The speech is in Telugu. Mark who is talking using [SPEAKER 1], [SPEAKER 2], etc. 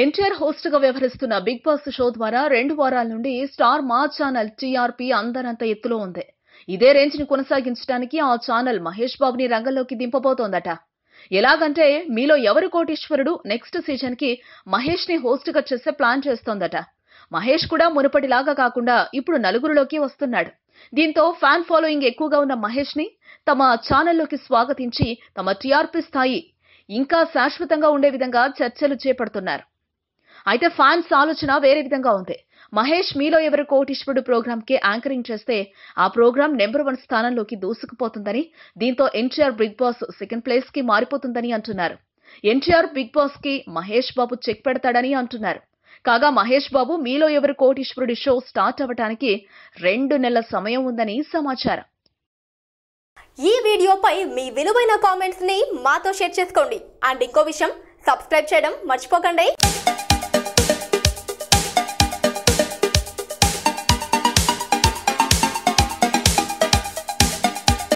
[SPEAKER 1] ఎన్టీఆర్ హోస్ట్ గా వ్యవహరిస్తున్న బిగ్ బాస్ షో ద్వారా 2 వారాల నుండి స్టార్ మా ఛానల్ టీఆర్పీ అందనంత ఎత్తులో ఉంది. ఇదే రేంజ్ ని కొనసాగించడానికి ఆ ఛానల్ మహేష్ బాబుని రంగంలోకి దింపబోతోందట. ఎలాగంటే మీలో ఎవరు కోటీశ్వరుడు నెక్స్ట్ సీజన్ కి మహేష్ ని హోస్ట్ గా చేసే ప్లాన్ చేస్తోందట. మహేష్ కూడా మునుపటిలాగా కాకుండా ఇప్పుడు నలుగురిలోకి వస్తున్నాడు. దీంతో ఫ్యాన్ ఫాలోయింగ్ ఎక్కువగా ఉన్న మహేష్ ని తమ ఛానల్లోకి స్వాగతించి తమ టీఆర్పీ స్థాయి ఇంకా శాశ్వతంగా ఉండే విధంగా చర్చలు చేపడుతున్నారు. అయితే ఫ్యాన్స్ ఆలోచన వేరే విధంగా ఉంది. మహేష్ మీలో ఎవరు కోటీశ్వరుడు ప్రోగ్రామ్ కి యాంకరింగ్ చేస్తే ఆ ప్రోగ్రామ్ నెంబర్ 1 స్థానంలోకి దూసుకుపోతుందని, దీంతో NTR Bigg Boss second place కి మారిపోతుందని అంటున్నారు. ఎన్టీఆర్ బిగ్ బాస్ కి మహేష్ బాబు చెక్ పెడతాడని అంటున్నారు. కాగా మహేష్ బాబు మీలో ఎవరు కోటీశ్వరుడి షో స్టార్ట్ అవ్వడానికి 2 నెలల సమయం ఉందని సమాచారం.
[SPEAKER 2] ఈ వీడియోపై మీ విలువైన కామెంట్స్ ని మాతో షేర్ చేసుకోండి. అండ్ ఇంకో విషయం, సబ్స్క్రైబ్ చేయడం మర్చిపోకండి.